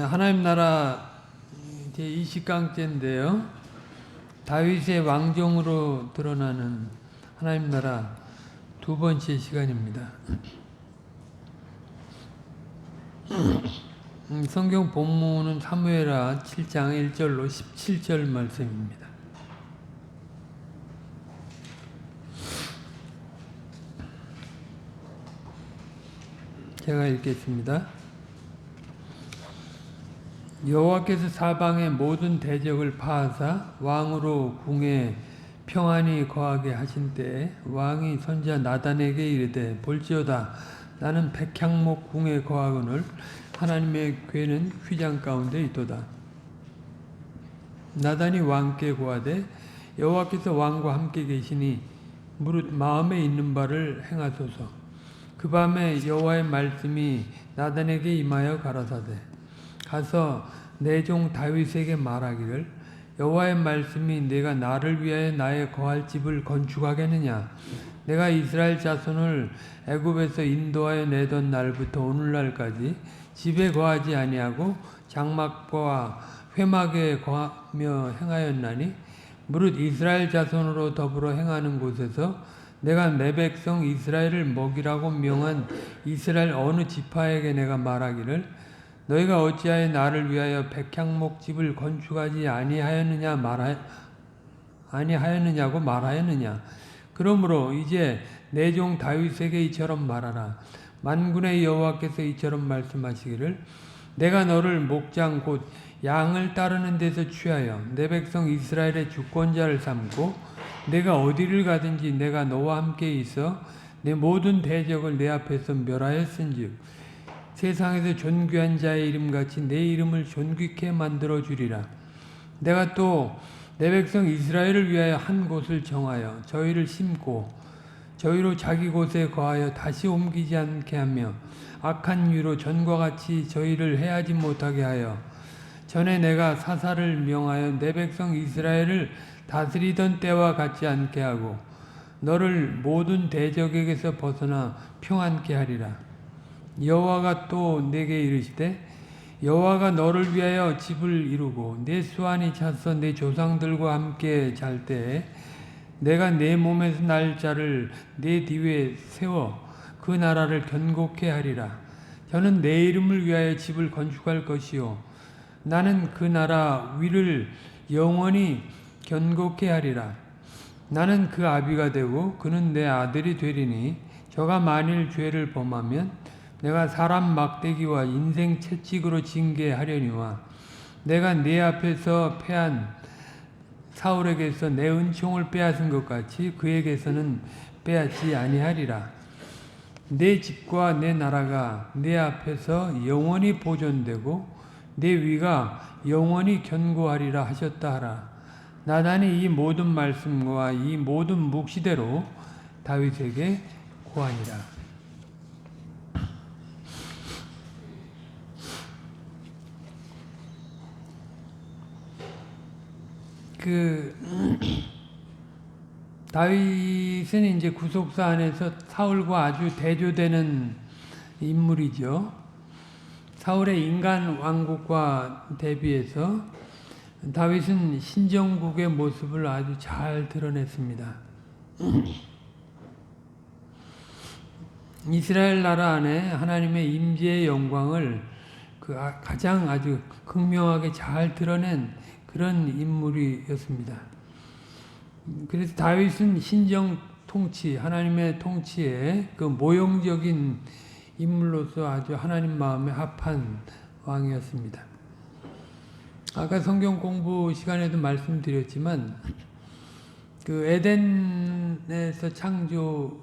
하나님 나라 제20강째인데요. 다윗의 왕정으로 드러나는 하나님 나라 두 번째 시간입니다. 성경 본문은 사무엘하 7장 1절로 17절 말씀입니다. 제가 읽겠습니다. 여호와께서 사방의 모든 대적을 파하사 왕으로 궁에 평안히 거하게 하신 때에 왕이 선지자 나단에게 이르되 볼지어다 나는 백향목 궁에 거하거늘 하나님의 궤는 휘장 가운데 있도다. 나단이 왕께 고하되 여호와께서 왕과 함께 계시니 무릇 마음에 있는 바를 행하소서. 그 밤에 여호와의 말씀이 나단에게 임하여 가라사대 가서 내 종 다윗에게 말하기를 여호와의 말씀이 내가 나를 위하여 나의 거할 집을 건축하겠느냐. 내가 이스라엘 자손을 애굽에서 인도하여 내던 날부터 오늘날까지 집에 거하지 아니하고 장막과 회막에 거하며 행하였나니 무릇 이스라엘 자손으로 더불어 행하는 곳에서 내가 내 백성 이스라엘을 먹이라고 명한 이스라엘 어느 지파에게 내가 말하기를 너희가 어찌하여 나를 위하여 백향목 집을 건축하지 아니하였느냐고 말하였느냐. 그러므로 이제 내 종 다윗에게 이처럼 말하라. 만군의 여호와께서 이처럼 말씀하시기를 내가 너를 목장 곧 양을 따르는 데서 취하여 내 백성 이스라엘의 주권자를 삼고 내가 어디를 가든지 내가 너와 함께 있어 내 모든 대적을 내 앞에서 멸하였은즉 세상에서 존귀한 자의 이름같이 내 이름을 존귀케 만들어 주리라. 내가 또 내 백성 이스라엘을 위하여 한 곳을 정하여 저희를 심고 저희로 자기 곳에 거하여 다시 옮기지 않게 하며 악한 위로 전과 같이 저희를 해하지 못하게 하여 전에 내가 사사를 명하여 내 백성 이스라엘을 다스리던 때와 같지 않게 하고 너를 모든 대적에게서 벗어나 평안케 하리라. 여호와가 또 내게 이르시되 여호와가 너를 위하여 집을 이루고 내 수완이 차서 내 조상들과 함께 잘 때에 내가 내 몸에서 날 자를 내 뒤에 세워 그 나라를 견고케 하리라. 저는 내 이름을 위하여 집을 건축할 것이요 나는 그 나라 위를 영원히 견고케 하리라. 나는 그 아비가 되고 그는 내 아들이 되리니 저가 만일 죄를 범하면 내가 사람 막대기와 인생 채찍으로 징계하려니와 내가 네 앞에서 패한 사울에게서 내 은총을 빼앗은 것 같이 그에게서는 빼앗지 아니하리라. 내 집과 내 나라가 내 앞에서 영원히 보존되고 내 위가 영원히 견고하리라 하셨다 하라. 나단이 이 모든 말씀과 이 모든 묵시대로 다윗에게 고하니라. 다윗은 이제 구속사 안에서 사울과 아주 대조되는 인물이죠. 사울의 인간 왕국과 대비해서 다윗은 신정국의 모습을 아주 잘 드러냈습니다. 이스라엘 나라 안에 하나님의 임재의 영광을 가장 아주 극명하게 잘 드러낸 그런 인물이었습니다. 그래서 다윗은 신정 통치, 하나님의 통치에 그 모형적인 인물로서 아주 하나님 마음에 합한 왕이었습니다. 아까 성경 공부 시간에도 말씀드렸지만 그 에덴에서 창조함을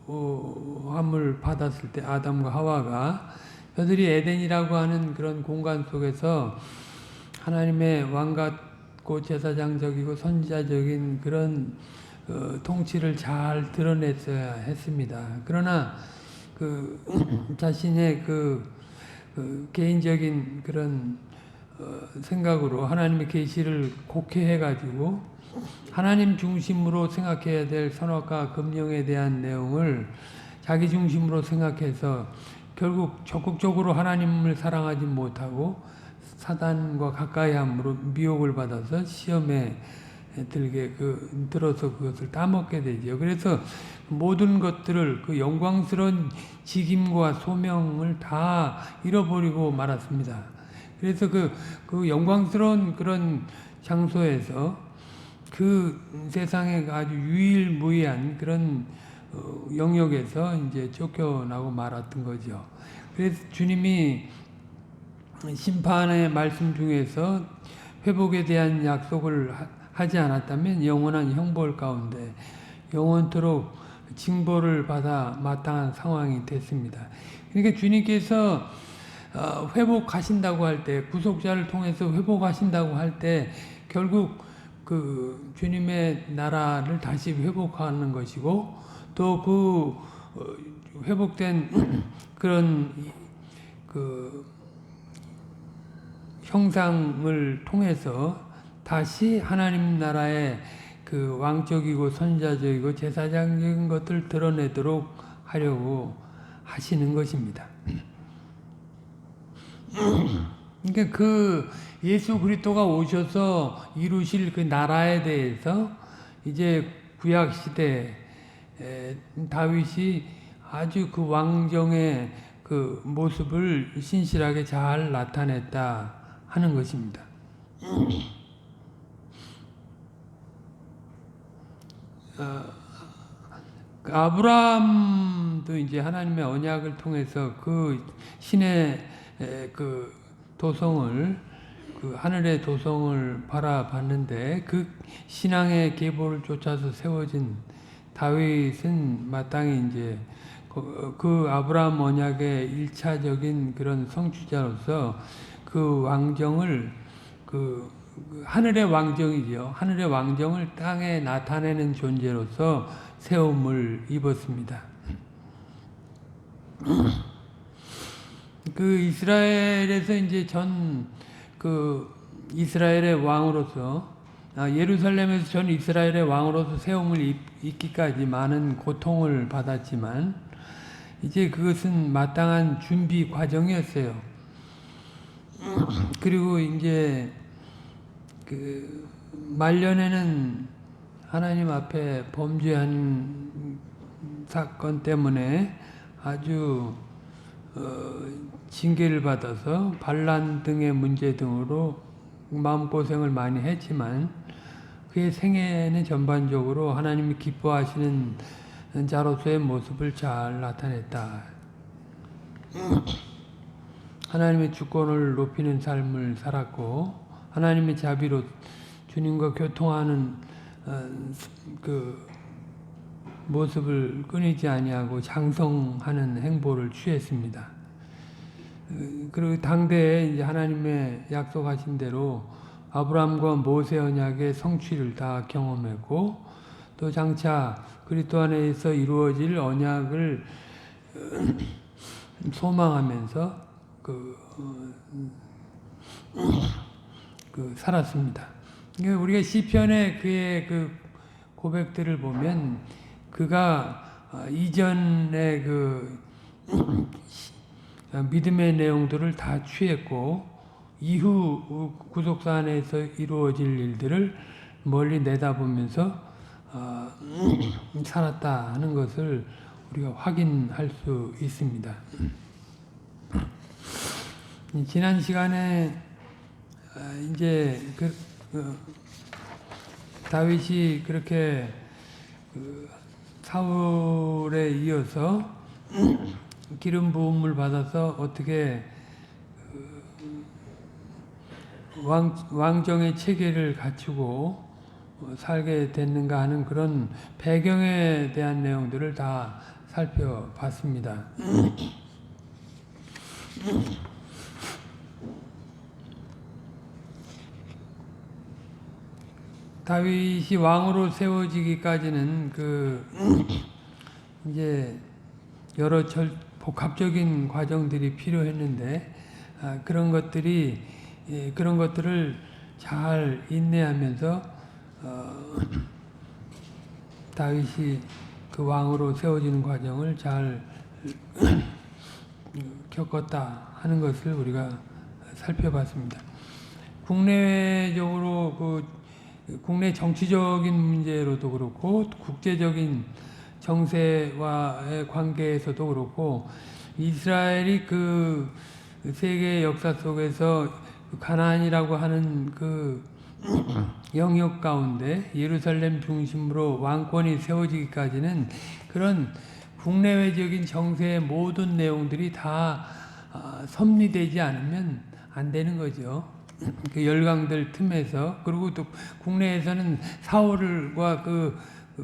받았을 때 아담과 하와가 저들이 에덴이라고 하는 그런 공간 속에서 하나님의 왕 같고 제사장적이고 선지자적인 그런 통치를 잘 드러냈어야 했습니다. 그러나 자신의 개인적인 그런 생각으로 하나님의 계시를 곡해해 가지고 하나님 중심으로 생각해야 될 선악과 금령에 대한 내용을 자기 중심으로 생각해서 결국 적극적으로 하나님을 사랑하지 못하고 사단과 가까이 함으로 미혹을 받아서 시험에 들어서 그것을 따먹게 되죠. 그래서 모든 것들을 그 영광스러운 직임과 소명을 다 잃어버리고 말았습니다. 그래서 그 영광스러운 그런 장소에서 그 세상에 아주 유일무이한 그런 영역에서 이제 쫓겨나고 말았던 거죠. 그래서 주님이 심판의 말씀 중에서 회복에 대한 약속을 하지 않았다면 영원한 형벌 가운데 영원토록 징벌을 받아 마땅한 상황이 됐습니다. 그러니까 주님께서 회복하신다고 할 때, 구속자를 통해서 회복하신다고 할 때 결국 그 주님의 나라를 다시 회복하는 것이고, 또 그 회복된 그런 그 형상을 통해서 다시 하나님 나라의 그 왕적이고 선자적이고 제사장적인 것을 드러내도록 하려고 하시는 것입니다. 그러니까 그 예수 그리스도가 오셔서 이루실 그 나라에 대해서 이제 구약 시대 다윗이 아주 그 왕정의 그 모습을 신실하게 잘 나타냈다 하는 것입니다. 아브라함도 이제 하나님의 언약을 통해서 그 신의 그 도성을, 그 하늘의 도성을 바라봤는데 그 신앙의 계보를 쫓아서 세워진 다윗은 마땅히 이제 그 아브라함 언약의 일차적인 그런 성취자로서 그 왕정을 그 하늘의 왕정이죠. 하늘의 왕정을 땅에 나타내는 존재로서 세움을 입었습니다. 그 이스라엘에서 이제 그 이스라엘의 왕으로서 예루살렘에서 전 이스라엘의 왕으로서 세움을 입기까지 많은 고통을 받았지만 이제 그것은 마땅한 준비 과정이었어요. 그리고 이제 그 말년에는 하나님 앞에 범죄한 사건 때문에 아주 징계를 받아서 반란 등의 문제 등으로 마음고생을 많이 했지만 그의 생애는 전반적으로 하나님이 기뻐하시는 자로서의 모습을 잘 나타냈다. 하나님의 주권을 높이는 삶을 살았고 하나님의 자비로 주님과 교통하는 그 모습을 끊이지 아니하고 장성하는 행보를 취했습니다. 그리고 당대에 이제 하나님의 약속하신 대로 아브라함과 모세 언약의 성취를 다 경험했고 또 장차 그리스도 안에서 이루어질 언약을 소망하면서 살았습니다. 우리가 시편의 그의 그 고백들을 보면 그가 이전의 그 믿음의 내용들을 다 취했고 이후 구속사 안에서 이루어질 일들을 멀리 내다보면서 살았다 하는 것을 우리가 확인할 수 있습니다. 지난 시간에 이제 다윗이 그렇게 사울에 이어서 기름 부음을 받아서 어떻게 왕정의 체계를 갖추고 살게 됐는가 하는 그런 배경에 대한 내용들을 다 살펴봤습니다. 다윗이 왕으로 세워지기까지는 이제 여러 복합적인 과정들이 필요했는데 그런 것들이 그런 것들을 잘 인내하면서 다윗이 그 왕으로 세워지는 과정을 잘 겪었다 하는 것을 우리가 살펴봤습니다. 국내적으로 국내 정치적인 문제로도 그렇고 국제적인 정세와의 관계에서도 그렇고 이스라엘이 그 세계 역사 속에서 가나안이라고 하는 그 영역 가운데 예루살렘 중심으로 왕권이 세워지기까지는 그런 국내외적인 정세의 모든 내용들이 다 섭리되지 않으면 안 되는 거죠. 그 열강들 틈에서. 그리고 또 국내에서는 사울과 그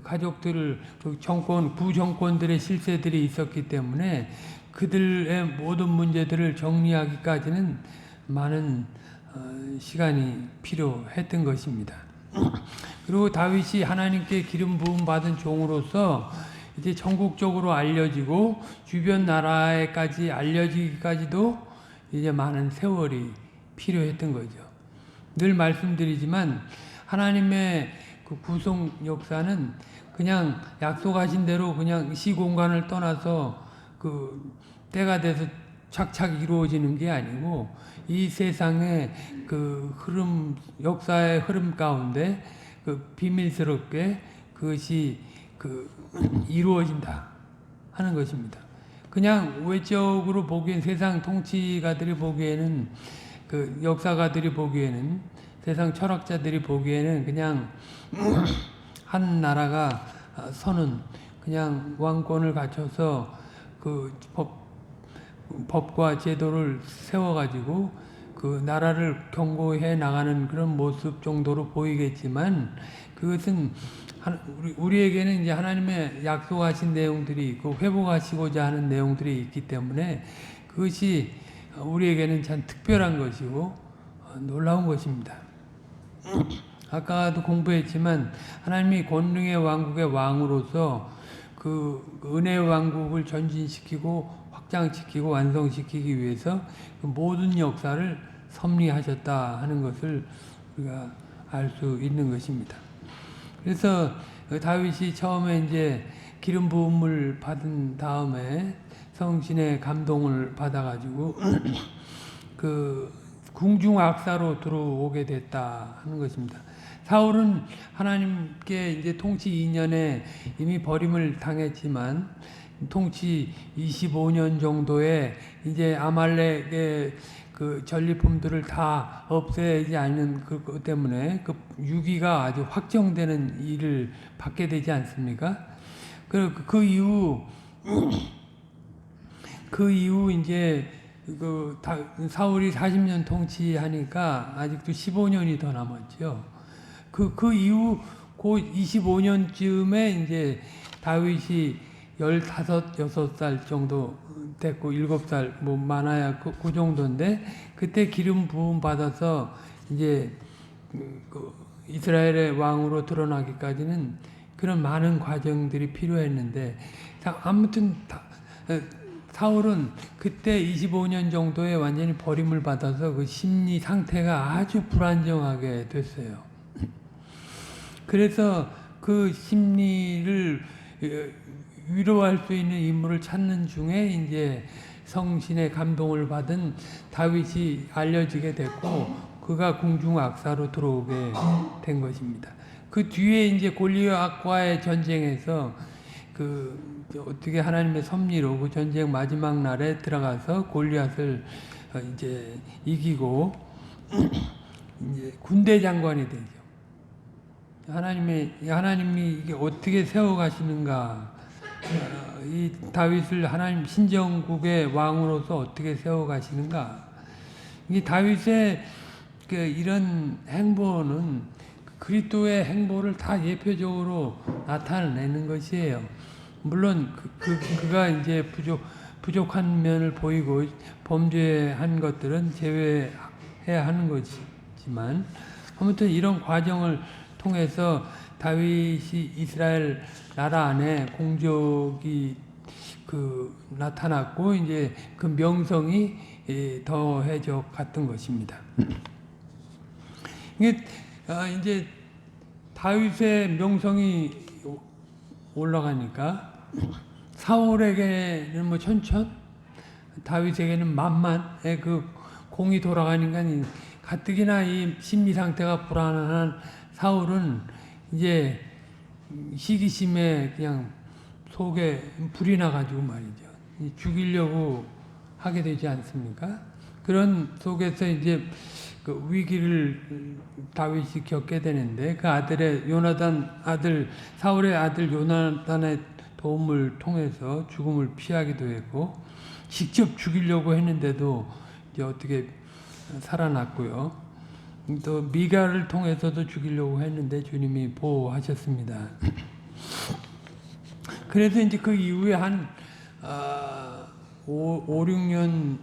가족들을 그 정권 부정권들의 실세들이 있었기 때문에 그들의 모든 문제들을 정리하기까지는 많은 시간이 필요했던 것입니다. 그리고 다윗이 하나님께 기름 부음 받은 종으로서 이제 전국적으로 알려지고 주변 나라에까지 알려지기까지도 이제 많은 세월이 필요했던 거죠. 늘 말씀드리지만 하나님의 그 구속 역사는 그냥 약속하신 대로 그냥 시공간을 떠나서 그 때가 돼서 착착 이루어지는 게 아니고 이 세상의 그 흐름, 역사의 흐름 가운데 그 비밀스럽게 그것이 이루어진다 하는 것입니다. 그냥 외적으로 보기엔 세상 통치가들이 보기에는 그 역사가들이 보기에는 세상 철학자들이 보기에는 그냥 한 나라가 서는 그냥 왕권을 갖춰서 그 법과 제도를 세워가지고 그 나라를 경고해 나가는 그런 모습 정도로 보이겠지만 그것은 우리에게는 이제 하나님의 약속하신 내용들이 있고 회복하시고자 하는 내용들이 있기 때문에 그것이 우리에게는 참 특별한 것이고 놀라운 것입니다. 아까도 공부했지만 하나님이 권능의 왕국의 왕으로서 그 은혜의 왕국을 전진시키고 확장시키고 완성시키기 위해서 그 모든 역사를 섭리하셨다 하는 것을 우리가 알 수 있는 것입니다. 그래서 다윗이 처음에 이제 기름 부음을 받은 다음에 성신의 감동을 받아가지고 그 궁중악사로 들어오게 됐다 하는 것입니다. 사울은 하나님께 이제 통치 2년에 이미 버림을 당했지만 통치 25년 정도에 이제 아말렉의 그 전리품들을 다 없애지 않는 그 때문에 그 유기가 아주 확정되는 일을 받게 되지 않습니까? 그 이후 이제 사울이 40년 통치하니까 아직도 15년이 더 남았죠. 그 이후 그 25년쯤에 이제 다윗이 15, 6살 정도 됐고 7살 뭐 많아야 그 정도인데 그때 기름 부음 받아서 이제 그 이스라엘의 왕으로 드러나기까지는 그런 많은 과정들이 필요했는데 아무튼 사울은 그때 25년 정도에 완전히 버림을 받아서 그 심리 상태가 아주 불안정하게 됐어요. 그래서 그 심리를 위로할 수 있는 인물을 찾는 중에 이제 성신의 감동을 받은 다윗이 알려지게 됐고 그가 궁중악사로 들어오게 된 것입니다. 그 뒤에 이제 골리앗과의 전쟁에서 어떻게 하나님의 섭리로 그 전쟁 마지막 날에 들어가서 골리앗을 이제 이기고 이제 군대 장관이 되죠. 하나님이 이게 어떻게 세워가시는가? 이 다윗을 하나님 신정국의 왕으로서 어떻게 세워가시는가? 이 다윗의 이런 행보는 그리스도의 행보를 다 예표적으로 나타내는 것이에요. 물론 그가 이제 부족한 면을 보이고 범죄한 것들은 제외해야 하는 것이지만 아무튼 이런 과정을 통해서 다윗이 이스라엘 나라 안에 공적이 나타났고 이제 그 명성이 더해져 갔던 것입니다. 이게 이제 다윗의 명성이 올라가니까 사울에게는 뭐 천천, 다윗에게는 만만의 그 공이 돌아가니까 가뜩이나 이 심리 상태가 불안한 사울은 이제 시기심에 그냥 속에 불이 나가지고 말이죠. 죽이려고 하게 되지 않습니까? 그런 속에서 이제 그 위기를 다윗이 겪게 되는데 그 아들의 사울의 아들 요나단의 도움을 통해서 죽음을 피하기도 했고 직접 죽이려고 했는데도 이제 어떻게 살아났고요. 또 미가를 통해서도 죽이려고 했는데 주님이 보호하셨습니다. 그래서 이제 그 이후에 한 5, 6년,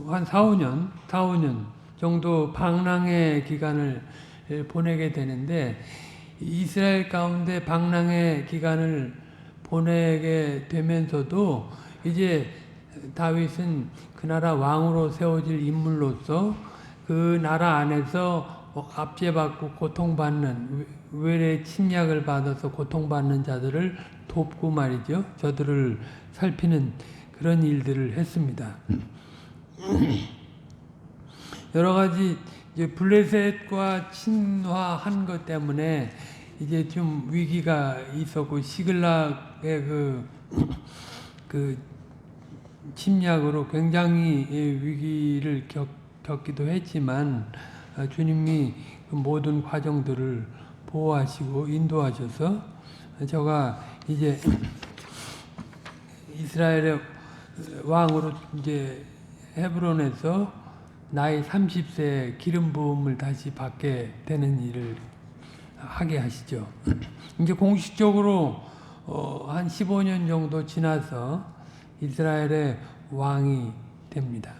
한 4, 5년 정도 방랑의 기간을 보내게 되는데 이스라엘 가운데 방랑의 기간을 보내게 되면서도 이제 다윗은 그 나라 왕으로 세워질 인물로서 그 나라 안에서 압제받고 고통받는 외래 침략을 받아서 고통받는 자들을 돕고 말이죠. 저들을 살피는 그런 일들을 했습니다. 여러 가지 이제 블레셋과 친화한 것 때문에 이제 좀 위기가 있었고 시글락의 그 침략으로 굉장히 위기를 겪기도 했지만 주님이 그 모든 과정들을 보호하시고 인도하셔서 저가 이제 이스라엘의 왕으로 이제 헤브론에서 나이 30세에 기름 부음을 다시 받게 되는 일을 하게 하시죠. 이제 공식적으로 한 15년 정도 지나서 이스라엘의 왕이 됩니다.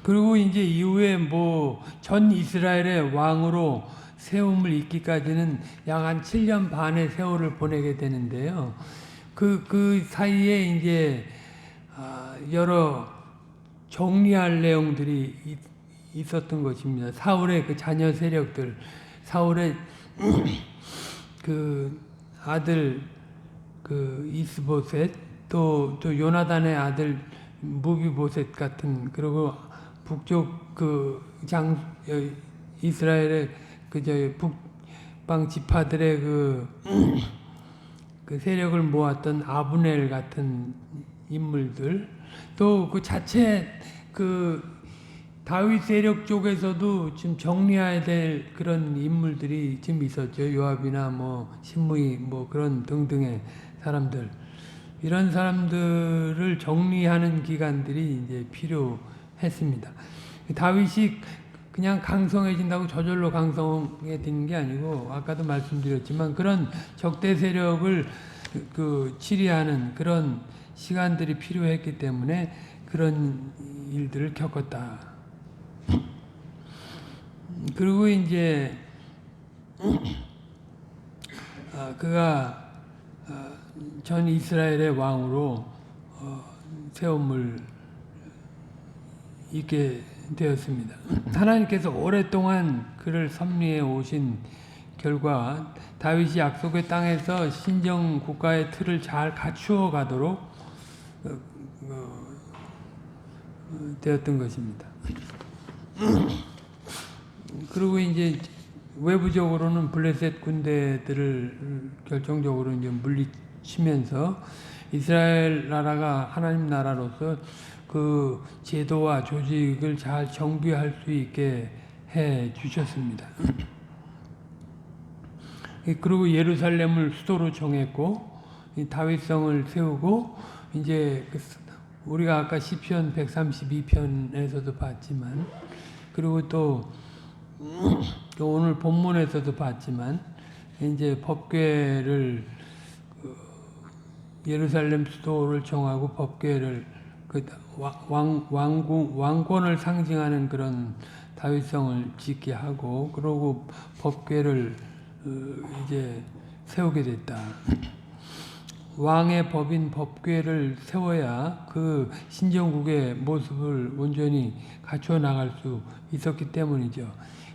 그리고 이제 이후에 뭐 전 이스라엘의 왕으로 세움을 잇기까지는 약 한 7년 반의 세월을 보내게 되는데요. 그 사이에 이제 여러 정리할 내용들이 있었던 것입니다. 사울의 그 자녀 세력들, 사울의 그 아들 그 이스보셋, 또 요나단의 아들 무비보셋 같은, 그리고 북쪽 이스라엘의 북방 지파들의 그 세력을 모았던 아브넬 같은 인물들, 또 그 자체 다윗 세력 쪽에서도 지금 정리해야 될 그런 인물들이 지금 있었죠. 요압이나 뭐 신무이 뭐 그런 등등의 사람들, 이런 사람들을 정리하는 기간들이 이제 필요했습니다. 다윗이 그냥 강성해진다고 저절로 강성해지는 게 아니고 아까도 말씀드렸지만 그런 적대 세력을 치리하는 그런 시간들이 필요했기 때문에 그런 일들을 겪었다. 그리고 이제 그가 전 이스라엘의 왕으로 세움을 있게 되었습니다. 하나님께서 오랫동안 그를 섭리해 오신 결과 다윗이 약속의 땅에서 신정 국가의 틀을 잘 갖추어 가도록 되었던 것입니다. 그리고 이제 외부적으로는 블레셋 군대들을 결정적으로 이제 물리치면서 이스라엘 나라가 하나님 나라로서 그 제도와 조직을 잘 정비할 수 있게 해 주셨습니다. 그리고 예루살렘을 수도로 정했고 다윗성을 세우고 이제 우리가 아까 시편 132편에서도 봤지만, 그리고 또 오늘 본문에서도 봤지만 이제 법궤를 예루살렘 수도를 정하고 법궤를 왕권을 상징하는 그런 다윗성을 짓게 하고, 그러고 법궤를 이제 세우게 됐다. 왕의 법인 법궤를 세워야 그 신정국의 모습을 온전히 갖춰 나갈 수 있었기 때문이죠.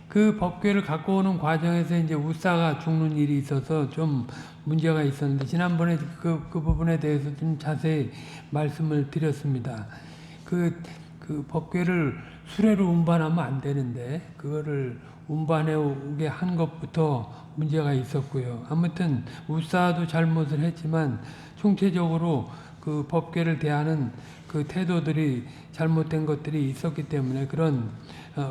그 법궤를 갖고 오는 과정에서 이제 우사가 죽는 일이 있어서 좀 문제가 있었는데, 지난번에 그 부분에 대해서 좀 자세히 말씀을 드렸습니다. 그 법궤를 수레로 운반하면 안 되는데, 그거를 운반해 오게 한 것부터 문제가 있었고요. 아무튼 우사도 잘못을 했지만 총체적으로 그 법궤를 대하는 그 태도들이 잘못된 것들이 있었기 때문에 그런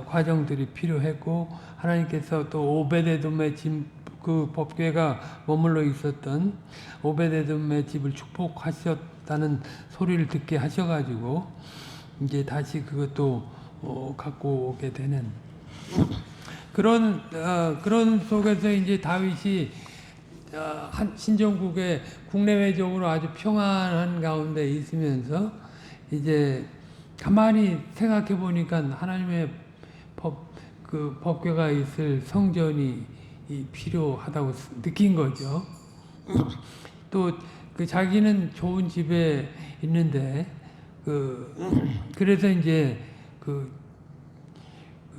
과정들이 필요했고, 하나님께서 또 오베데돔의 집, 그 법궤가 머물러 있었던 오베데돔의 집을 축복하셨다는 소리를 듣게 하셔가지고 이제 다시 그것도 갖고 오게 되는 그런 속에서 이제 다윗이 한 신정국의 국내외적으로 아주 평안한 가운데 있으면서 이제 가만히 생각해 보니까 하나님의 그 법궤가 있을 성전이 필요하다고 느낀 거죠. 또 그 자기는 좋은 집에 있는데 그래서 이제 그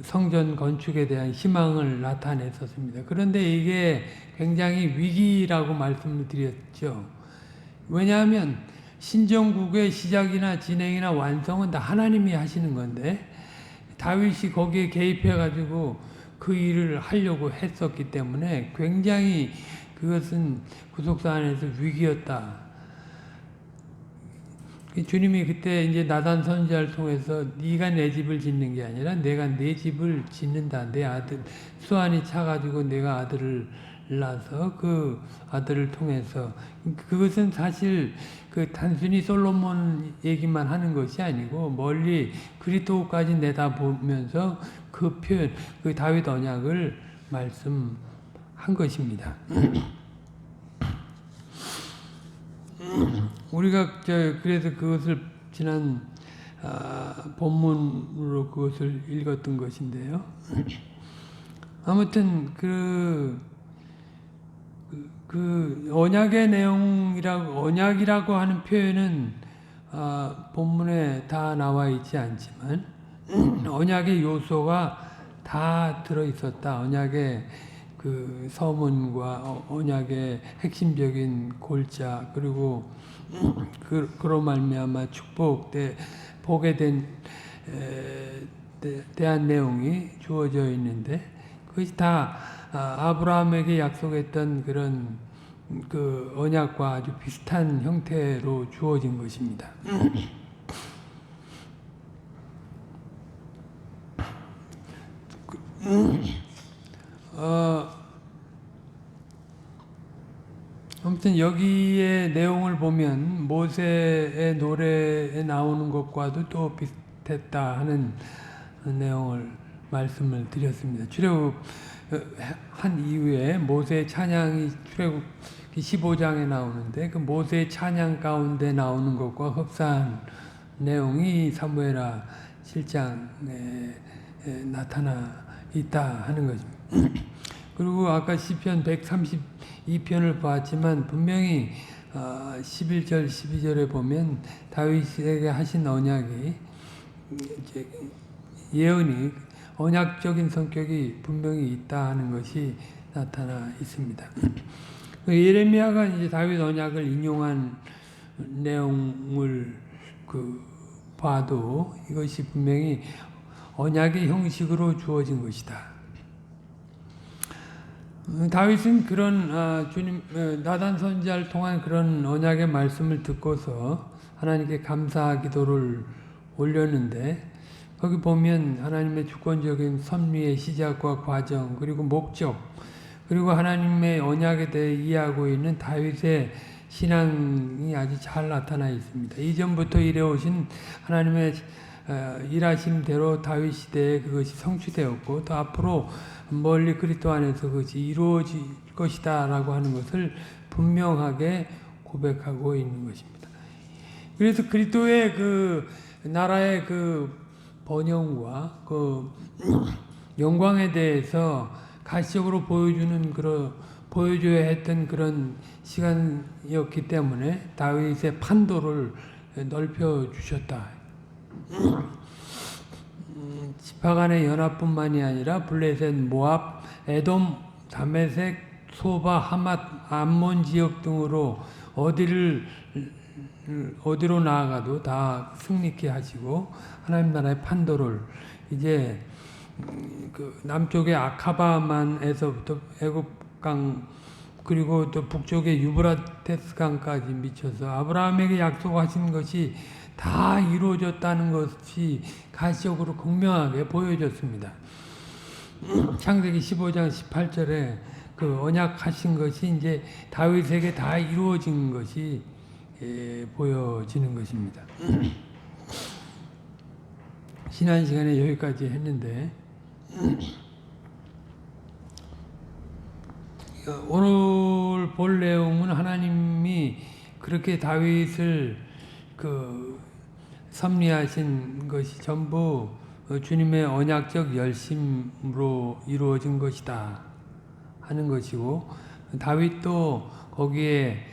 성전 건축에 대한 희망을 나타냈었습니다. 그런데 이게 굉장히 위기라고 말씀을 드렸죠. 왜냐하면 신정국의 시작이나 진행이나 완성은 다 하나님이 하시는 건데, 다윗이 거기에 개입해가지고 그 일을 하려고 했었기 때문에 굉장히 그것은 구속사 안에서 위기였다. 주님이 그때 이제 나단 선지자를 통해서 네가 내 집을 짓는 게 아니라 내가 내 집을 짓는다. 내 아들 수완이 차가지고 내가 아들을 낳아서 그 아들을 통해서, 그것은 사실 그 단순히 솔로몬 얘기만 하는 것이 아니고 멀리 그리스도까지 내다보면서 그 표현, 그 다윗 언약을 말씀한 것입니다. 우리가 그래서 그것을 지난 본문으로 그것을 읽었던 것인데요. 아무튼 그 언약의 언약이라고 하는 표현은 본문에 다 나와 있지 않지만 언약의 요소가 다 들어 있었다. 언약의 그 서문과 언약의 핵심적인 골자, 그리고 그로 말미암아 복에 대한 내용이 주어져 있는데, 그것이 다 아브라함에게 약속했던 그런 그 언약과 아주 비슷한 형태로 주어진 것입니다. 아무튼 여기에 내용을 보면 모세의 노래에 나오는 것과도 또 비슷했다 하는 내용을 말씀을 드렸습니다. 출애굽한 이후에 모세의 찬양이 출애굽 15장에 나오는데, 그 모세의 찬양 가운데 나오는 것과 흡사한 내용이 사무엘하 7장에 나타나 있다 하는 것입니다. 그리고 아까 시편 132편을 봤지만 분명히 11절 12절에 보면 다윗에게 하신 언약이 예언이 언약적인 성격이 분명히 있다 하는 것이 나타나 있습니다. 예레미야가 이제 다윗 언약을 인용한 내용을 봐도 이것이 분명히 언약의 형식으로 주어진 것이다. 다윗은 그런 나단 선지자를 통한 그런 언약의 말씀을 듣고서 하나님께 감사 기도를 올렸는데, 거기 보면 하나님의 주권적인 섭리의 시작과 과정, 그리고 목적, 그리고 하나님의 언약에 대해 이해하고 있는 다윗의 신앙이 아주 잘 나타나 있습니다. 이전부터 이래오신 하나님의 일하심대로 다윗 시대에 그것이 성취되었고, 또 앞으로 멀리 그리스도 안에서 그것이 이루어질 것이다 라고 하는 것을 분명하게 고백하고 있는 것입니다. 그래서 그리스도의 그 나라의 그 번영과 그 영광에 대해서 가시적으로 보여주는 그런 보여줘야 했던 그런 시간이었기 때문에 다윗의 판도를 넓혀 주셨다. 지파 간의 연합뿐만이 아니라 블레셋, 모압, 에돔, 다메섹, 소바, 하맛, 암몬 지역 등으로 어디로 나아가도 다 승리케 하시고 하나님 나라의 판도를 이제 그 남쪽의 아카바만에서부터 애굽강 그리고 또 북쪽의 유브라테스 강까지 미쳐서 아브라함에게 약속하신 것이 다 이루어졌다는 것이 가시적으로 극명하게 보여졌습니다. 창세기 15장 18절에 그 언약하신 것이 이제 다윗에게 다 이루어진 것이 보여지는 것입니다. 지난 시간에 여기까지 했는데 오늘 볼 내용은 하나님이 그렇게 다윗을 그 섭리하신 것이 전부 주님의 언약적 열심으로 이루어진 것이다 하는 것이고 다윗도 거기에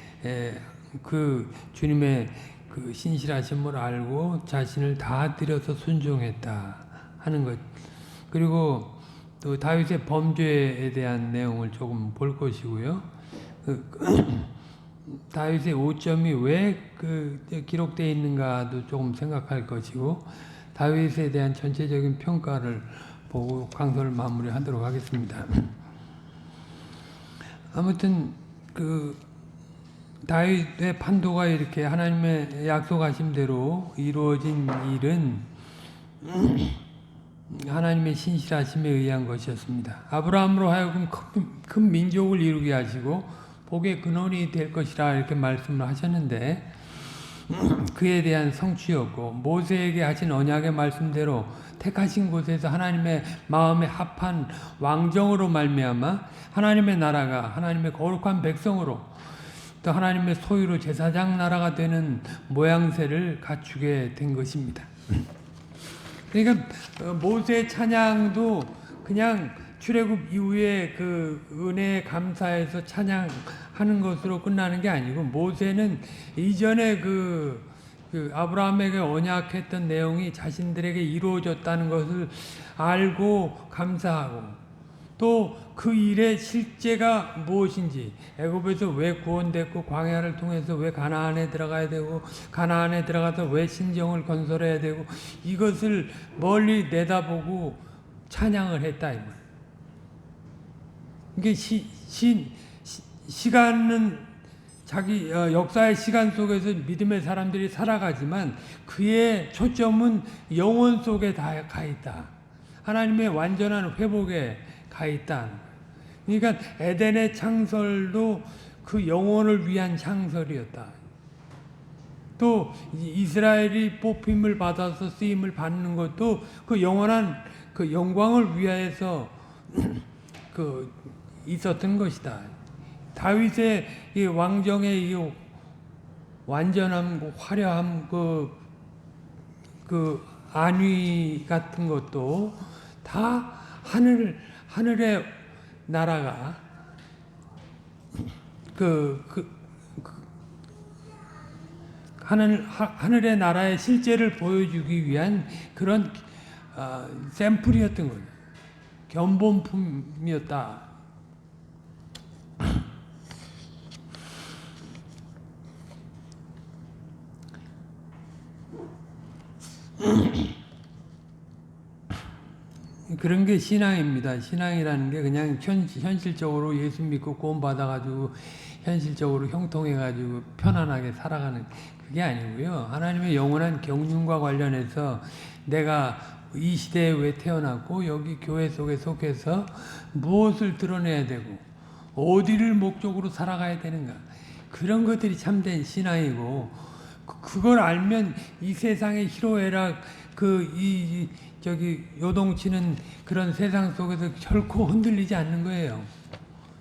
그 주님의 그 신실하심을 알고 자신을 다 드려서 순종했다 하는 것. 그리고 또 다윗의 범죄에 대한 내용을 조금 볼 것이고요. 다윗의 오점이 왜 그 기록되어 있는가도 조금 생각할 것이고 다윗에 대한 전체적인 평가를 보고 강서를 마무리하도록 하겠습니다. 아무튼 그 다윗의 판도가 이렇게 하나님의 약속하신 대로 이루어진 일은 하나님의 신실하심에 의한 것이었습니다. 아브라함으로 하여금 큰 민족을 이루게 하시고 복의 근원이 될 것이라 이렇게 말씀을 하셨는데 그에 대한 성취였고 모세에게 하신 언약의 말씀대로 택하신 곳에서 하나님의 마음에 합한 왕정으로 말미암아 하나님의 나라가 하나님의 거룩한 백성으로 또 하나님의 소유로 제사장 나라가 되는 모양새를 갖추게 된 것입니다. 그러니까 모세 찬양도 그냥 출애굽 이후에 그 은혜에 감사해서 찬양하는 것으로 끝나는 게 아니고 모세는 이전에 그 아브라함에게 언약했던 내용이 자신들에게 이루어졌다는 것을 알고 감사하고 또 그 일의 실제가 무엇인지 애굽에서 왜 구원됐고 광야를 통해서 왜 가나안에 들어가야 되고 가나안에 들어가서 왜 신정을 건설해야 되고 이것을 멀리 내다보고 찬양을 했다 이 말. 이게 시간은 자기 역사의 시간 속에서 믿음의 사람들이 살아가지만 그의 초점은 영혼 속에 다 가 있다. 하나님의 완전한 회복에 가 있다. 그러니까 에덴의 창설도 그 영혼을 위한 창설이었다. 또 이스라엘이 뽑힘을 받아서 쓰임을 받는 것도 그 영원한 그 영광을 위하여서 그 있었던 것이다. 다윗의 이 왕정의 이 완전함, 화려함, 그 안위 같은 것도 다 하늘의 나라가 하늘의 나라의 실제를 보여주기 위한 그런 샘플이었던 거예요. 견본품이었다. 그런 게 신앙입니다. 신앙이라는 게 그냥 현실적으로 예수 믿고 구원 받아가지고 현실적으로 형통해가지고 편안하게 살아가는 그게 아니고요. 하나님의 영원한 경륜과 관련해서 내가 이 시대에 왜 태어났고 여기 교회 속에 속해서 무엇을 드러내야 되고 어디를 목적으로 살아가야 되는가 그런 것들이 참된 신앙이고 그걸 알면 이 세상의 희로애락 요동치는 그런 세상 속에서 결코 흔들리지 않는 거예요.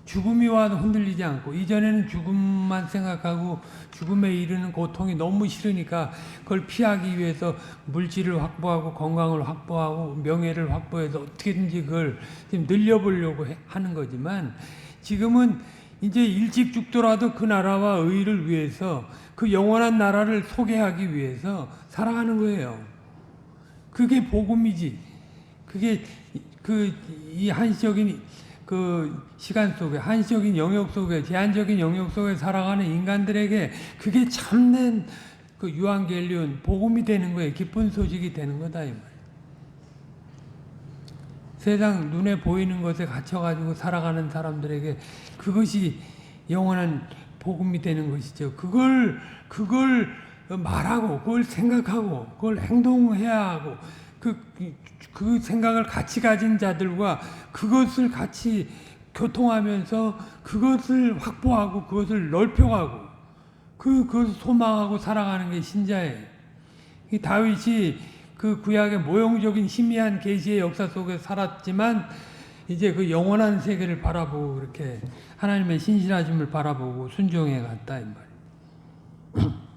죽음이 와도 흔들리지 않고 이전에는 죽음만 생각하고 죽음에 이르는 고통이 너무 싫으니까 그걸 피하기 위해서 물질을 확보하고 건강을 확보하고 명예를 확보해서 어떻게든지 그걸 지금 늘려보려고 하는 거지만 지금은 이제 일찍 죽더라도 그 나라와 의를 위해서 그 영원한 나라를 소개하기 위해서 살아가는 거예요. 그게 복음이지. 그게 이 한시적인 그 시간 속에, 한시적인 영역 속에, 제한적인 영역 속에 살아가는 인간들에게 그게 참된 그 유한겔리온 복음이 되는 거예요. 기쁜 소식이 되는 거다 이 말이에요. 세상 눈에 보이는 것에 갇혀가지고 살아가는 사람들에게 그것이 영원한 복음이 되는 것이죠. 그걸 말하고, 그걸 생각하고, 그걸 행동해야 하고, 그 생각을 같이 가진 자들과 그것을 같이 교통하면서 그것을 확보하고, 그것을 넓혀가고, 그것을 소망하고 살아가는 게 신자예요. 이 다윗이 그 구약의 모형적인 희미한 계시의 역사 속에 살았지만 이제 그 영원한 세계를 바라보고 그렇게 하나님의 신실하심을 바라보고 순종해 갔다 이 말이에요.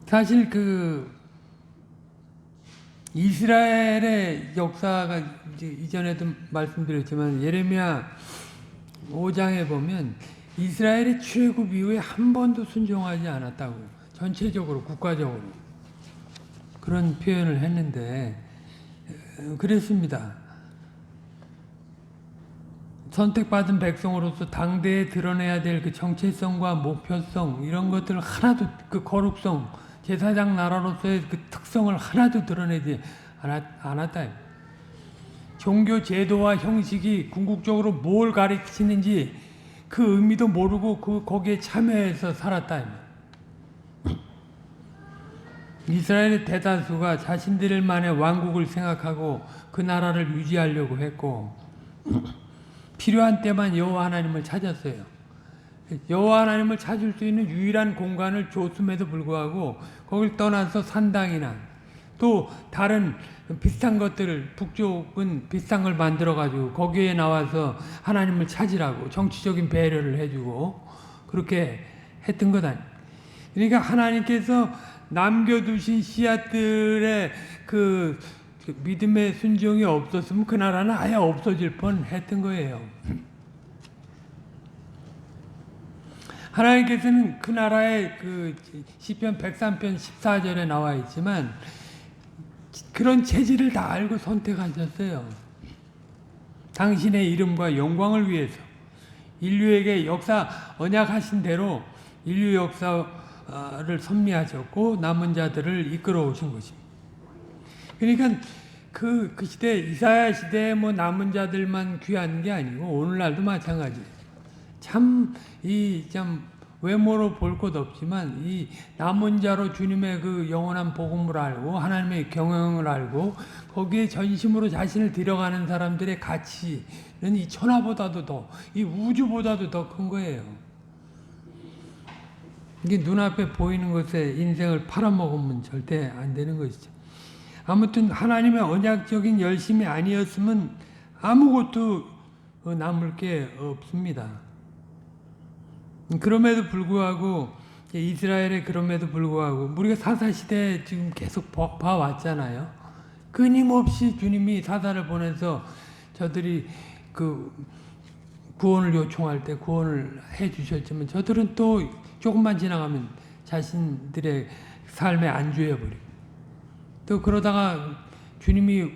사실 그 이스라엘의 역사가 이제 이전에도 말씀드렸지만 예레미야 5장에 보면 이스라엘의 출애굽 이후에 한 번도 순종하지 않았다고 전체적으로 국가적으로 그런 표현을 했는데 그랬습니다. 선택받은 백성으로서 당대에 드러내야 될 그 정체성과 목표성 이런 것들 하나도 그 거룩성 제사장 나라로서의 그 특성을 하나도 드러내지 않았다. 종교 제도와 형식이 궁극적으로 뭘 가리키는지 그 의미도 모르고 거기에 참여해서 살았다. 이스라엘의 대다수가 자신들만의 왕국을 생각하고 그 나라를 유지하려고 했고 필요한 때만 여호와 하나님을 찾았어요. 여호와 하나님을 찾을 수 있는 유일한 공간을 줬음에도 불구하고 거길 떠나서 산당이나 또 다른 비슷한 것들을 북쪽은 비슷한 걸 만들어 가지고 거기에 나와서 하나님을 찾으라고 정치적인 배려를 해주고 그렇게 했던 것 아니에요. 그러니까 하나님께서 남겨두신 씨앗들의 그 믿음의 순종이 없었으면 그 나라는 아예 없어질 뻔했던 거예요. 하나님께서는 그 나라의 그 시편 103편 14절에 나와 있지만 그런 체질을 다 알고 선택하셨어요. 당신의 이름과 영광을 위해서 인류에게 역사 언약하신 대로 인류 역사를 섭리하셨고 남은 자들을 이끌어 오신 것입니다. 그러니까 그 시대 이사야 시대에 뭐 남은 자들만 귀한 게 아니고 오늘날도 마찬가지예요. 참 외모로 볼 것 없지만 이 남은 자로 주님의 그 영원한 복음을 알고 하나님의 경영을 알고 거기에 전심으로 자신을 들여가는 사람들의 가치는 이 천하보다도 더, 이 우주보다도 더 큰 거예요. 이게 눈앞에 보이는 것에 인생을 팔아먹으면 절대 안 되는 것이죠. 아무튼 하나님의 언약적인 열심이 아니었으면 아무것도 남을 게 없습니다. 그럼에도 불구하고 이스라엘의 그럼에도 불구하고 우리가 사사시대에 지금 계속 봐왔잖아요. 끊임없이 주님이 사사를 보내서 저들이 그 구원을 요청할 때 구원을 해 주셨지만 저들은 또 조금만 지나가면 자신들의 삶에 안주해 버리고 또 그러다가 주님이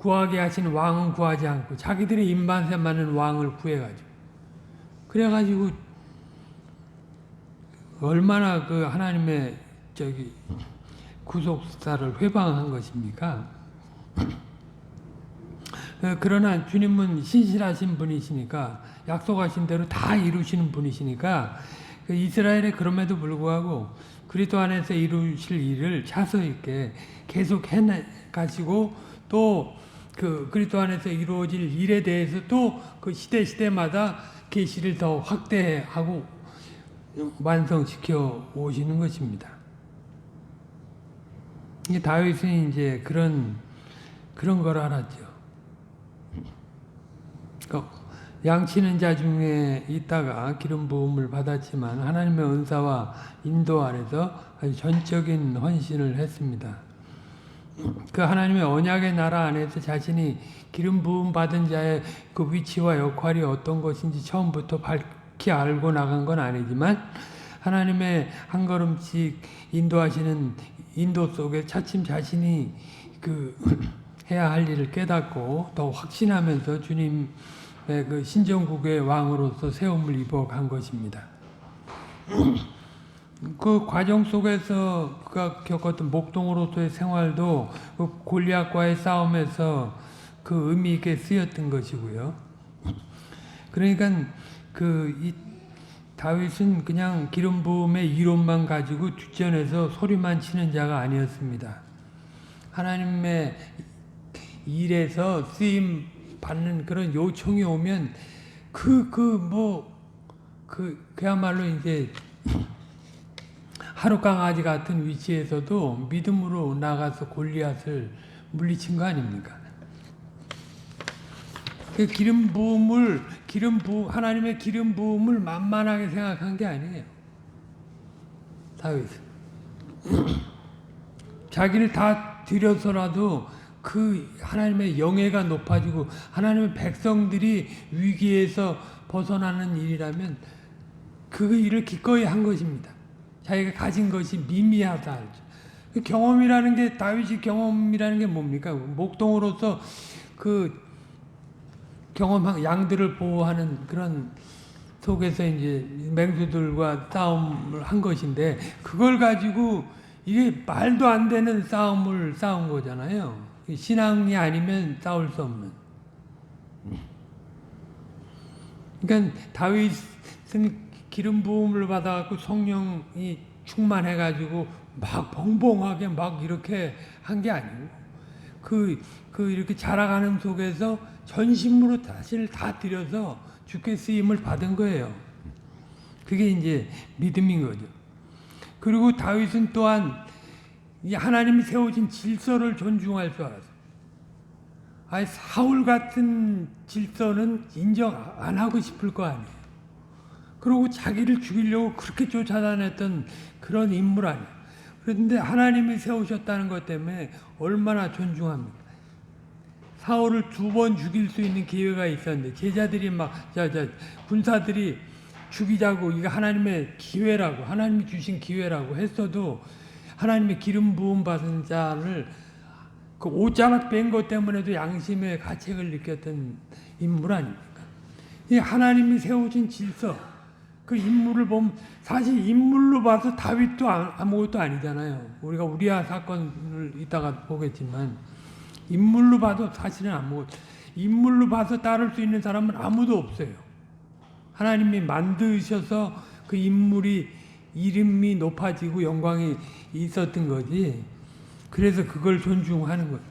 구하게 하신 왕은 구하지 않고 자기들의 입맛에 맞는 왕을 구해가지고 그래가지고 얼마나 그 하나님의 구속사를 회방한 것입니까? 그러나 주님은 신실하신 분이시니까 약속하신 대로 다 이루시는 분이시니까 이스라엘에 그럼에도 불구하고 그리스도 안에서 이루실 일을 차서 있게 계속 해가시고 또 그 그리스도 안에서 이루어질 일에 대해서 또 그 시대마다 계시를 더 확대하고 완성시켜 오시는 것입니다. 이 다윗은 이제 그런 걸 알았죠. 양치는 자 중에 있다가 기름 부음을 받았지만 하나님의 은사와 인도 아래서 아주 전적인 헌신을 했습니다. 그 하나님의 언약의 나라 안에서 자신이 기름 부음 받은 자의 그 위치와 역할이 어떤 것인지 처음부터 밝히 알고 나간 건 아니지만 하나님의 한 걸음씩 인도하시는 인도 속에 차츰 자신이 그 해야 할 일을 깨닫고 더 확신하면서 주님의 그 신정국의 왕으로서 세움을 입어간 것입니다. 그 과정 속에서 그가 겪었던 목동으로서의 생활도 그 골리앗과의 싸움에서 그 의미 있게 쓰였던 것이고요. 그러니까 이 다윗은 그냥 기름 부음의 이론만 가지고 뒷전에서 소리만 치는 자가 아니었습니다. 하나님의 일에서 쓰임 받는 그런 요청이 오면 그야말로 이제 하루 강아지 같은 위치에서도 믿음으로 나가서 골리앗을 물리친 거 아닙니까? 그 하나님의 기름 부음을 만만하게 생각한 게 아니에요. 다윗은 자기를 다 들여서라도 그 하나님의 영예가 높아지고 하나님의 백성들이 위기에서 벗어나는 일이라면 그 일을 기꺼이 한 것입니다. 자기가 가진 것이 미미하다 알죠. 경험이라는 게 다윗이 경험이라는 게 뭡니까? 목동으로서 그 경험한 양들을 보호하는 그런 속에서 이제 맹수들과 싸움을 한 것인데 그걸 가지고 이게 말도 안 되는 싸움을 싸운 거잖아요. 신앙이 아니면 싸울 수 없는. 그러니까 다윗은 기름 부음을 받아갖고 성령이 충만해가지고 막 벙벙하게 막 이렇게 한 게 아니고 이렇게 자라가는 속에서 전심으로 자신을 다 들여서 주께 쓰임을 받은 거예요. 그게 이제 믿음인 거죠. 그리고 다윗은 또한 이 하나님이 세우신 질서를 존중할 줄 알았어요. 아니 사울 같은 질서는 인정 안 하고 싶을 거 아니에요. 그리고 자기를 죽이려고 그렇게 쫓아다녔던 그런 인물 아니에요. 그런데 하나님이 세우셨다는 것 때문에 얼마나 존중합니까? 사울을 2번 죽일 수 있는 기회가 있었는데 제자들이 군사들이 죽이자고 이거 하나님의 기회라고 하나님이 주신 기회라고 했어도 하나님의 기름 부음 받은 자를 그 옷자락 뺀 것 때문에도 양심의 가책을 느꼈던 인물 아닙니까? 이 하나님이 세우신 질서 그 인물을 보면 사실 인물로 봐서 다윗도 아무것도 아니잖아요. 우리가 우리아 사건을 이따가 보겠지만 인물로 봐도 사실은 아무것도 인물로 봐서 따를 수 있는 사람은 아무도 없어요. 하나님이 만드셔서 그 인물이 이름이 높아지고 영광이 있었던 거지. 그래서 그걸 존중하는 거예요.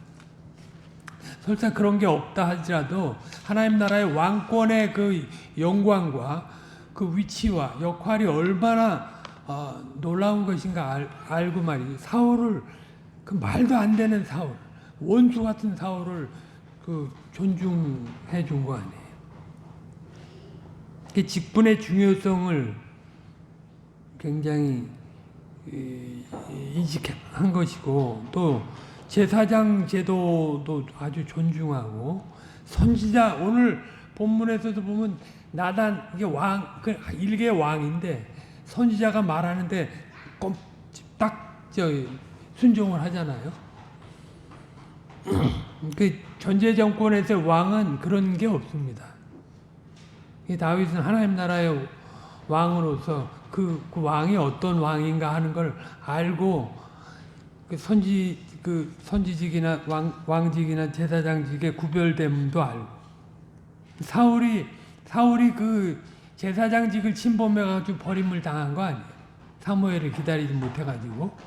설사 그런 게 없다 하더라도 하나님 나라의 왕권의 그 영광과 그 위치와 역할이 얼마나 놀라운 것인가 알고 말이죠. 사울을 그 말도 안 되는 사울, 원수 같은 사울을 그 존중해 준 거 아니에요. 그 직분의 중요성을 굉장히 인식한 것이고 또 제사장 제도도 아주 존중하고 선지자 오늘 본문에서도 보면 나단 이게 일개 왕인데 선지자가 말하는데 딱 순종을 하잖아요. 그 전제 정권에서 왕은 그런 게 없습니다. 다윗은 하나님 나라의 왕으로서 그 왕이 어떤 왕인가 하는 걸 알고 그 선지직이나 왕직이나 제사장직의 구별됨도 알고 사울이 그 제사장직을 침범해가지고 버림을 당한 거 아니에요. 사무엘을 기다리지 못해가지고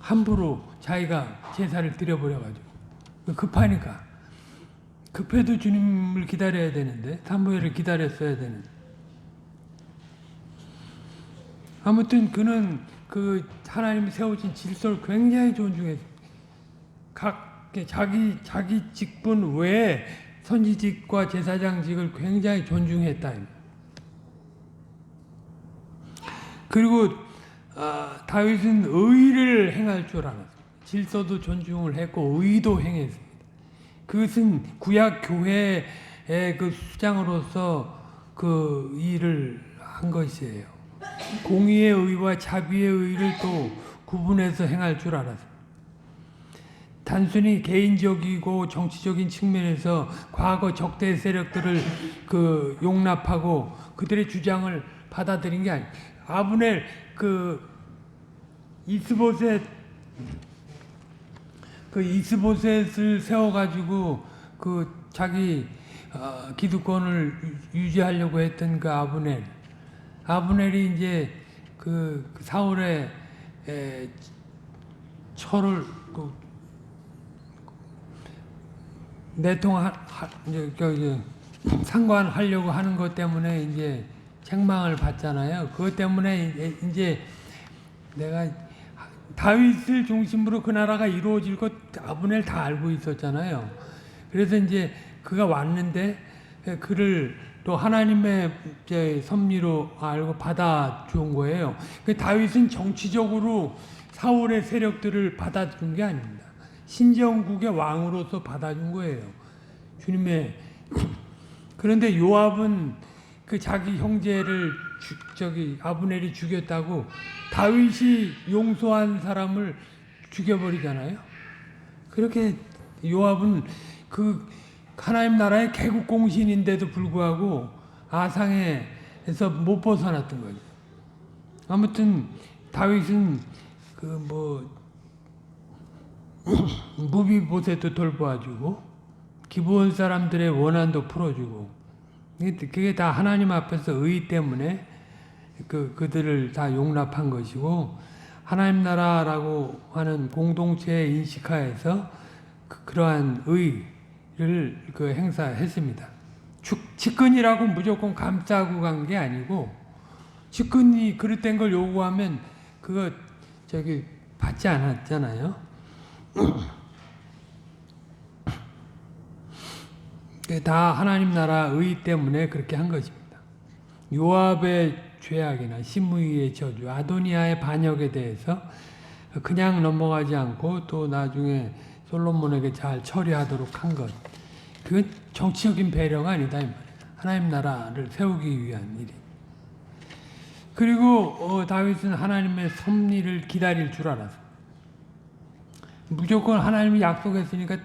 함부로 자기가 제사를 드려버려가지고 급하니까 급해도 주님을 기다려야 되는데 사무엘을 기다렸어야 되는데 아무튼 그는 그 하나님이 세우신 질서를 굉장히 존중했어요. 자기 직분 외에 선지직과 제사장직을 굉장히 존중했다. 그리고 다윗은 의를 행할 줄 알았어요. 질서도 존중을 했고 의도 행했습니다. 그것은 구약 교회의 그 수장으로서 그 일을 한 것이에요. 공의의 의와 자비의 의를 또 구분해서 행할 줄 알았어요. 단순히 개인적이고 정치적인 측면에서 과거 적대 세력들을 그 용납하고 그들의 주장을 받아들인 게 아니에요. 아브넬 이스보셋을 세워가지고 그 자기 기득권을 유지하려고 했던 그 아브넬이 이제 그 사울의 철을 상관하려고 하는 것 때문에 이제 책망을 받잖아요. 그것 때문에 이제 내가 다윗을 중심으로 그 나라가 이루어질 것 아브넬 다 알고 있었잖아요. 그래서 이제 그가 왔는데 그를 또 하나님의 섭리로 알고 받아준 거예요. 다윗은 정치적으로 사울의 세력들을 받아준 게 아닙니다. 신정국의 왕으로서 받아준 거예요. 주님의. 그런데 요압은 그 자기 형제를 아브넬이 죽였다고 다윗이 용서한 사람을 죽여버리잖아요. 그렇게 요압은 그 하나님 나라의 개국공신인데도 불구하고 아상에서 못 벗어났던 거죠. 아무튼 다윗은 무비보셋도 돌봐주고 기브온 사람들의 원한도 풀어주고 그게 다 하나님 앞에서 의 때문에 그들을 다 용납한 것이고 하나님 나라라고 하는 공동체의 인식하에서 그러한 의를 행사했습니다. 측근이라고 무조건 감싸고 간 게 아니고 측근이 그릇된 걸 요구하면 그거 받지 않았잖아요. 다 하나님 나라 의 때문에 그렇게 한 것입니다. 요압의 죄악이나 시므이의 저주, 아도니아의 반역에 대해서 그냥 넘어가지 않고 또 나중에 솔로몬에게 잘 처리하도록 한 것. 그건 정치적인 배려가 아니다 이 말이에요. 하나님 나라를 세우기 위한 일이. 그리고 다윗은 하나님의 섭리를 기다릴 줄 알았어요. 무조건 하나님이 약속했으니까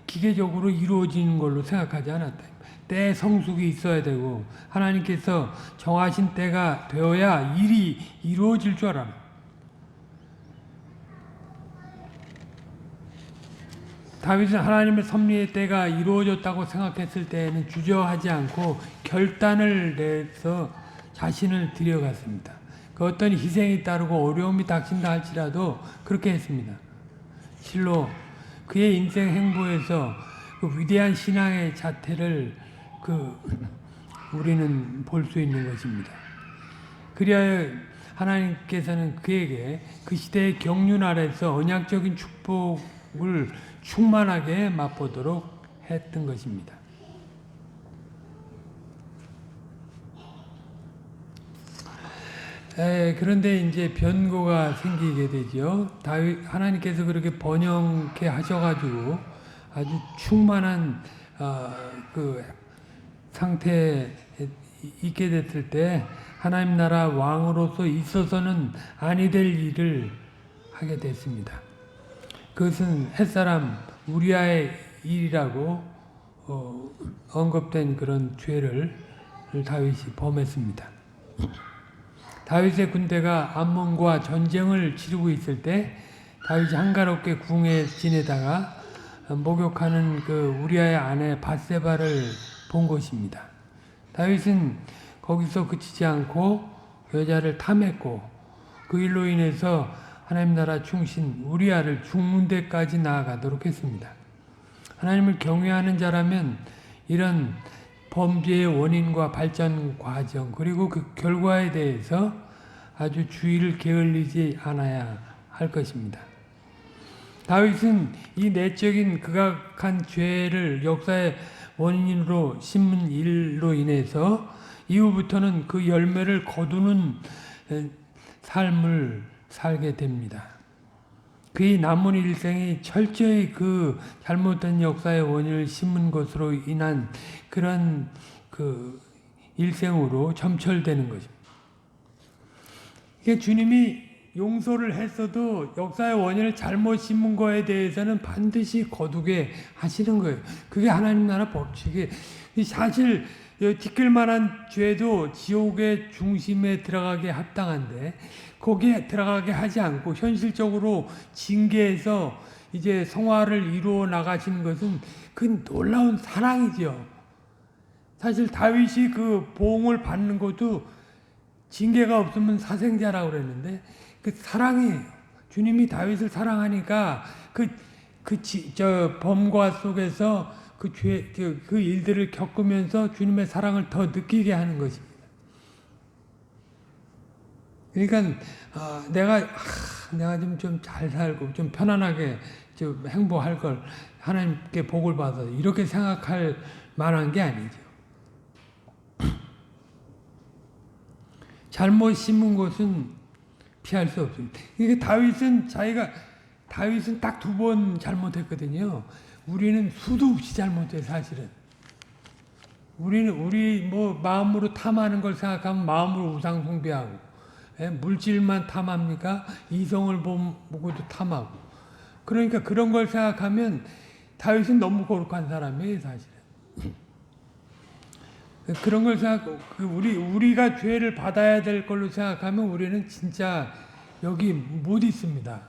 기계적으로 이루어지는 걸로 생각하지 않았다. 때 성숙이 있어야 되고 하나님께서 정하신 때가 되어야 일이 이루어질 줄 알아. 다윗은 하나님의 섭리의 때가 이루어졌다고 생각했을 때에는 주저하지 않고 결단을 내서 자신을 들여갔습니다. 그 어떤 희생이 따르고 어려움이 닥친다 할지라도 그렇게 했습니다. 실로 그의 인생 행보에서 그 위대한 신앙의 자태를 우리는 볼 수 있는 것입니다. 그리하여 하나님께서는 그에게 그 시대의 경륜 아래서 언약적인 축복을 충만하게 맛보도록 했던 것입니다. 그런데 이제 변고가 생기게 되죠. 하나님께서 그렇게 번영케 하셔가지고 아주 충만한 그 상태에 있게 됐을 때 하나님 나라 왕으로서 있어서는 아니 될 일을 하게 됐습니다. 그것은 햇사람 우리아의 일이라고 언급된 그런 죄를 다윗이 범했습니다. 다윗의 군대가 암몬과 전쟁을 치르고 있을 때 다윗이 한가롭게 궁에 지내다가 목욕하는 그 우리아의 아내 밧세바를 본 것입니다. 다윗은 거기서 그치지 않고 여자를 탐했고 그 일로 인해서 하나님 나라 충신 우리아를 죽는 데까지 나아가도록 했습니다. 하나님을 경외하는 자라면 이런 범죄의 원인과 발전 과정 그리고 그 결과에 대해서 아주 주의를 게을리지 않아야 할 것입니다. 다윗은 이 내적인 극악한 죄를 역사에 원인으로 심은 일로 인해서 이후부터는 그 열매를 거두는 삶을 살게 됩니다. 그의 남은 일생이 철저히 그 잘못된 역사의 원인을 심은 것으로 인한 그런 그 일생으로 점철되는 것입니다. 이게 주님이 용서를 했어도 역사의 원인을 잘못 심은 거에 대해서는 반드시 거두게 하시는 거예요. 그게 하나님 나라 법칙이 사실 지킬 만한 죄도 지옥의 중심에 들어가게 합당한데 거기에 들어가게 하지 않고 현실적으로 징계해서 이제 성화를 이루어 나가시는 것은 그 놀라운 사랑이죠. 사실 다윗이 그 보응을 받는 것도 징계가 없으면 사생자라고 그랬는데 그 사랑이에요. 주님이 다윗을 사랑하니까 범과 속에서 그 일들을 겪으면서 주님의 사랑을 더 느끼게 하는 것입니다. 그러니까 내가 좀 잘 살고 좀 편안하게 좀 행복할 걸 하나님께 복을 받아 이렇게 생각할 만한 게 아니죠. 잘못 심은 것은 피할 수 없습니다. 이게 다윗은 딱 2번 잘못했거든요. 우리는 수도 없이 잘못해 사실은. 우리 마음으로 탐하는 걸 생각하면 마음으로 우상 숭배하고, 물질만 탐합니까? 이성을 보고도 탐하고. 그러니까 그런 걸 생각하면 다윗은 너무 거룩한 사람이에요, 사실은. 그런 걸 우리가 죄를 받아야 될 걸로 생각하면 우리는 진짜 여기 못 있습니다.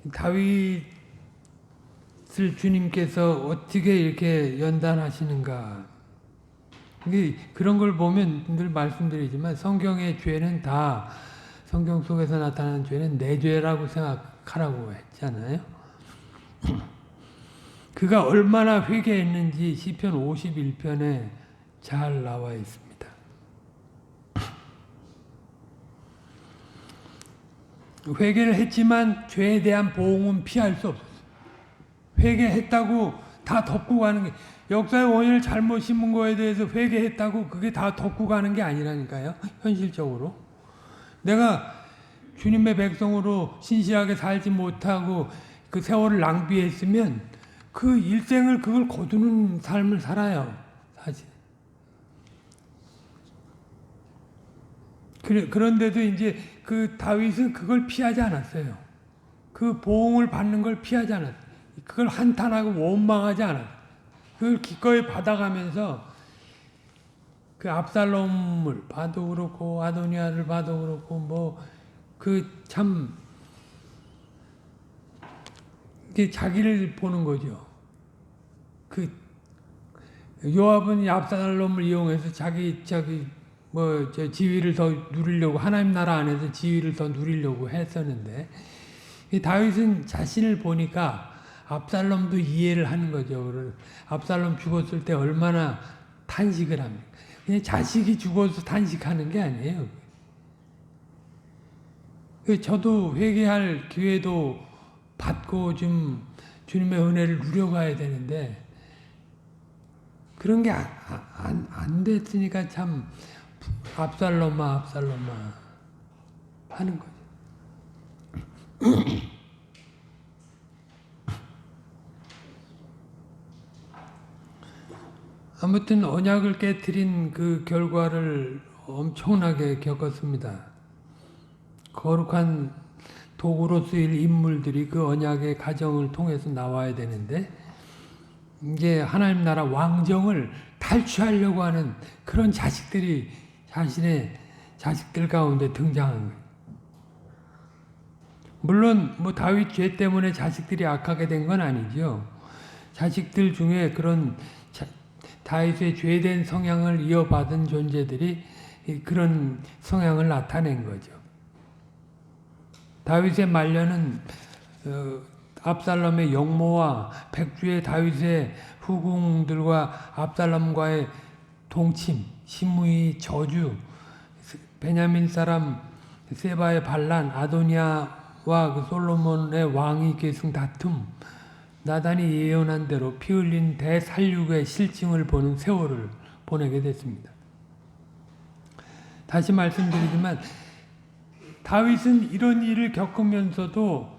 다윗을 주님께서 어떻게 이렇게 연단하시는가. 그런 걸 보면 늘 말씀드리지만 성경의 죄는 다 성경 속에서 나타나는 죄는 내 죄라고 생각하라고 했잖아요. 그가 얼마나 회개했는지 시편 51편에 잘 나와 있습니다. 회개를 했지만 죄에 대한 보응은 피할 수 없었어요. 회개했다고 다 덮고 가는 게 역사의 원인을 잘못 심은 거에 대해서 회개했다고 그게 다 덮고 가는 게 아니라니까요. 현실적으로. 내가 주님의 백성으로 신실하게 살지 못하고 그 세월을 낭비했으면 그 일생을 그걸 거두는 삶을 살아요. 사실. 그런데도 이제 그 다윗은 그걸 피하지 않았어요. 그 보응을 받는 걸 피하지 않았어요. 그걸 한탄하고 원망하지 않았어요. 그걸 기꺼이 받아가면서 그 압살롬을 봐도 그렇고 아도니아를 봐도 그렇고 자기를 보는 거죠. 요압은 압살롬을 이용해서 지위를 더 누리려고 하나님 나라 안에서 지위를 더 누리려고 했었는데 다윗은 자신을 보니까 압살롬도 이해를 하는 거죠. 압살롬 죽었을 때 얼마나 탄식을 합니까? 그냥 자식이 죽어서 탄식하는 게 아니에요. 저도 회개할 기회도 받고 좀 주님의 은혜를 누려가야 되는데 그런 게 안 됐으니까 참 압살롬아 하는 거죠. 아무튼 언약을 깨트린 그 결과를 엄청나게 겪었습니다. 거룩한 도구로 쓰일 인물들이 그 언약의 가정을 통해서 나와야 되는데 이제 하나님 나라 왕정을 탈취하려고 하는 그런 자식들이 자신의 자식들 가운데 등장한 거예요. 물론 다윗 죄 때문에 자식들이 악하게 된 건 아니죠. 자식들 중에 그런 다윗의 죄된 성향을 이어받은 존재들이 그런 성향을 나타낸 거죠. 다윗의 말년은 압살롬의 영모와 백주의 다윗의 후궁들과 압살롬과의 동침, 시므이 저주, 베냐민 사람 세바의 반란, 아도니아 그 솔로몬의 왕위 계승 다툼, 나단이 예언한 대로 피 흘린 대살육의 실증을 보는 세월을 보내게 됐습니다. 다시 말씀드리지만 다윗은 이런 일을 겪으면서도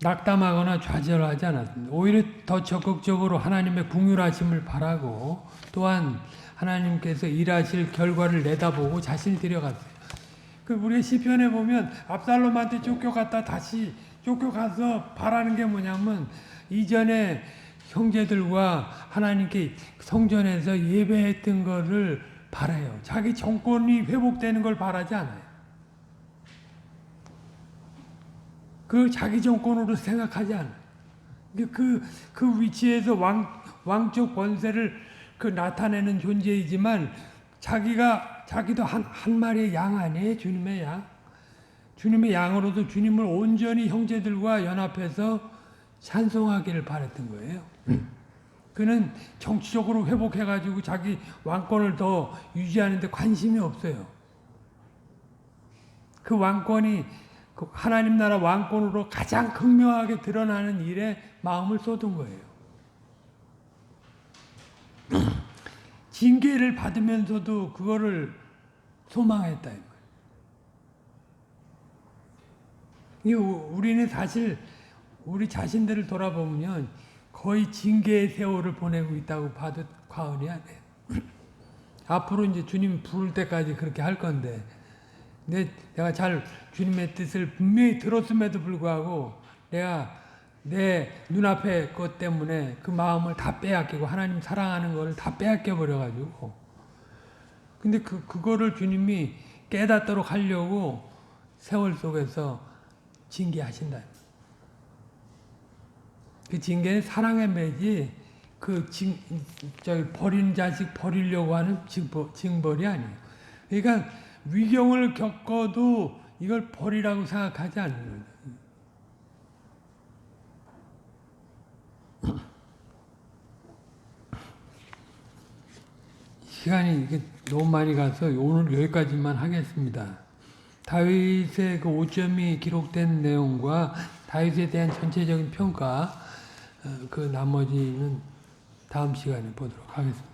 낙담하거나 좌절하지 않았습니다. 오히려 더 적극적으로 하나님의 긍휼하심을 바라고 또한 하나님께서 일하실 결과를 내다보고 자신을 들여갔어요. 우리의 시편에 보면 압살롬한테 쫓겨갔다 다시 쫓겨가서 바라는 게 뭐냐면 이전에 형제들과 하나님께 성전에서 예배했던 거를 바라요. 자기 정권이 회복되는 걸 바라지 않아요. 그 자기 정권으로 생각하지 않아요. 그 위치에서 왕적 권세를 나타내는 존재이지만 자기도 한 마리의 양 아니에요? 주님의 양. 주님의 양으로도 주님을 온전히 형제들과 연합해서 찬송하기를 바랬던 거예요. 그는 정치적으로 회복해가지고 자기 왕권을 더 유지하는 데 관심이 없어요. 그 왕권이 하나님 나라 왕권으로 가장 극명하게 드러나는 일에 마음을 쏟은 거예요. 징계를 받으면서도 그거를 소망했다. 우리는 사실 우리 자신들을 돌아보면 거의 징계의 세월을 보내고 있다고 봐도 과언이 아니에요. 앞으로 이제 주님 부를 때까지 그렇게 할 건데, 내가 잘 주님의 뜻을 분명히 들었음에도 불구하고 내가 내 눈앞의 것 때문에 그 마음을 다 빼앗기고 하나님 사랑하는 거를 다 빼앗겨 버려가지고, 근데 그거를 주님이 깨닫도록 하려고 세월 속에서 징계하신다. 그 징계는 사랑의 매지 버린 자식 버리려고 하는 징벌이 아니에요. 그러니까 위경을 겪어도 이걸 버리라고 생각하지 않는 거예요. 시간이 너무 많이 가서 오늘 여기까지만 하겠습니다. 다윗의 그 5점이 기록된 내용과 다윗에 대한 전체적인 평가, 그 나머지는 다음 시간에 보도록 하겠습니다.